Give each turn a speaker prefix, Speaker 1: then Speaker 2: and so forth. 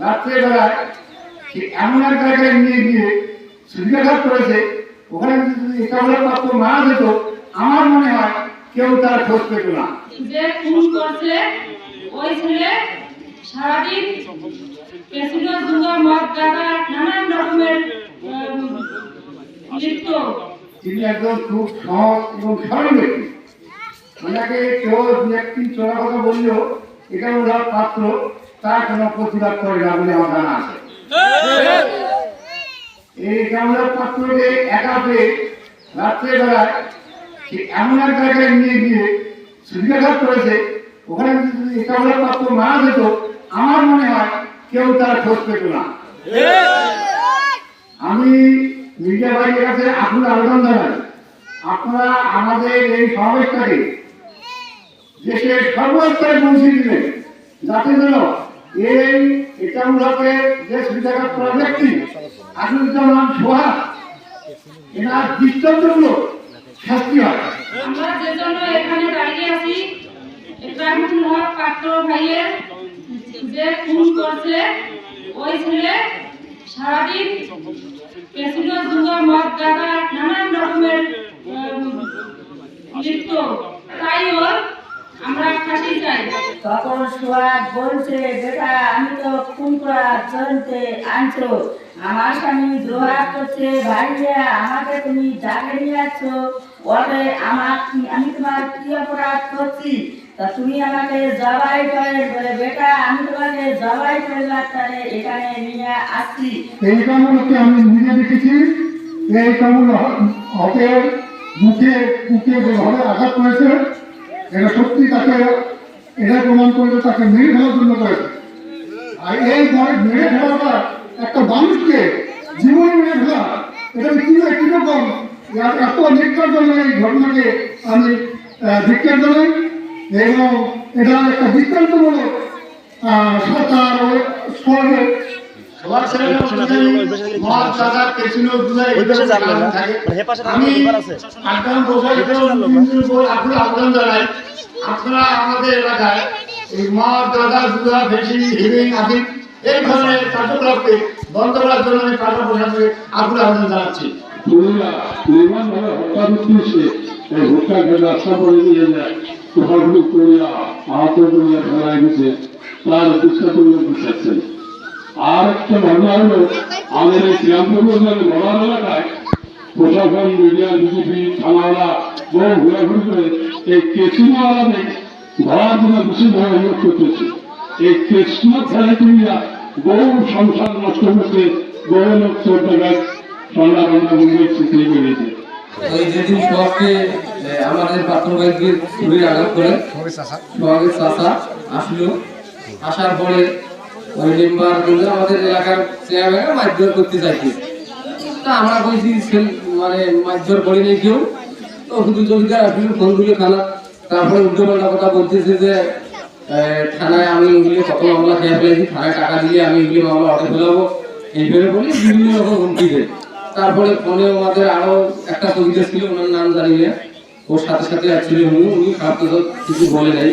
Speaker 1: রাত্রেবেলায় এমন এক জায়গায় নিয়ে গিয়ে জিজ্ঞাসাবাদ করেছে, ওখানে যদি একাবলের পাত্র মারা যেত আমার মনে হয় কেউ তার খোঁজ পেত না।
Speaker 2: যে খুন করছে ওই ছেলে সারাদিন ক্যাসিনো জুয়া মদ গাঁজা নানান রকমের লিপ্ত।
Speaker 1: তিনি একজন খুব সৎ এবং সরল ব্যক্তি। ওনাকে কেউ ব্যক্তি চলার কথা বললেও একাবলের পাত্র তার কোনো প্রতিবাদ করে না বলে আমার জানা আছে। এই একাবলের পাত্রকে একা পেয়ে রাত্রেবেলায় এমন এক জায়গায় নিয়ে গিয়ে জিজ্ঞাসাবাদ করেছে, ওখানে যদি একাবলের পাত্র মারা যেত আমার মনে হয় কেউ তার খোঁজ পেত না। আমি মিডিয়া ভাইয়ের কাছে আকুল আবেদন জানাই, আপনারা আমাদের এই সমাবেশটাকে দেশের সর্বস্তরে পৌঁছে দিবেন, যাতে যেন এই একাবলকে যে জিজ্ঞাসাবাদ করা ব্যক্তি আসুজ্জামান সোহাগ এনার দৃষ্টান্তমূলক শাস্তি হয়।
Speaker 2: আমরা যে জন্য এখানে দাঁড়িয়ে আছি, ইব্রাহিম হক পাত্র ভাইয়ের যে খুন করছে ওই ছেলে সারাদিন ক্যাসিনো জুয়া মদ গাঁজা নানান রকমের লিপ্ত। তাই ওর আমরা ফাঁসি চাই।
Speaker 3: তখন সোহাগ বলছে, বেটা আমি তো খুন করার জন্যে আনছো, আমার স্বামী দ্রোহ করছে, ভাইয়া আমাকে তুমি জাগে নিয়ে যাচ্ছ, বলে আমি তোমার কি অপরাধ করছি, তা তুমি আমাকে জবাই করে, বলে বেটা আমি তোমাকে জবাই করে রাখতে এখানে নিয়ে আসছি।
Speaker 1: এই কামড়কে আমি নিজে দেখেছি। এই কামড় হকের মুখে যেভাবে আঘাত করেছে এটা সত্যি তাকে এটা প্রমাণ করলে তাকে মেরে ফেলার জন্য করেছে। আর এই মেরে ফেলাটা একটা মানুষকে জীবনে মেরে ফেলা এটা কিরকম এত ধিক্কার জন্য এই ঘটনাকে আমি ধিক্কার জানাই এবং এটা একটা দৃষ্টান্তমূলক সরকার ও সরকার আপনারা আমাদের এলাকায় এই মদ গাঁজা জুয়া ভেসি হিরিং আদি এই ধরনের কার্যকলাপকে বন্ধ করার জন্য আমি কাটা প্রশাসনকে আকুল আবেদন জানাচ্ছি।
Speaker 4: নির্মাণভাবে হত্যার উদ্দেশ্যে এই ভোটটাকে রাস্তা করে নিয়ে যায়, প্রভাবগুলো করিয়া আহত করিয়া ফেলায় গেছে, তার দৃষ্টান্তমূলক বুঝাচ্ছেন। আর একটা ঘটনা হলো আমাদের এই শ্রীরামপুর বড়ার এলাকায় প্রশাসন, মিডিয়া, বিজেপি, থানাওয়ালা বহু ঘোরাঘুরি করে এই কেসিনোওয়ালাদের ধরার জন্য বিশেষভাবে অনুরোধ করতেছে। এই কেসিনো খেলাটিরা বহু সংসার নষ্ট করতে, বহু লোক চোর ডাকাত
Speaker 5: ওই যেদিন সোহাগকে আমাদের পাত্র ভাইকে ছুরি আঘাত করে সোহাগের চাচা আসলো, আসার পরে ওই মেম্বার আমাদের এলাকার চেয়ারম্যান মারধর করতে চাইছে। তা আমরা বলছি মানে মারধর করি নেই কেউ, তো শুধু জমিদার আসলে ফোন দিলে থানা, তারপরে উল্টোপাল্টা কথা বলতেছে যে থানায় আমি এগুলি কত মামলা খেয়ে ফেলেছি, থানায় টাকা দিলে আমি এগুলি মামলা অটে ফেলাবো, এইভাবে বলে বিভিন্ন রকম হুমকি দেয়। তারপরে ফোনে আমাদের আরো একটা কবিতা ছিল, ওনার নাম জানি না, ওর সাথে সাথে অ্যাকচুয়ালি উনি খারাপ কিছু বলে নাই।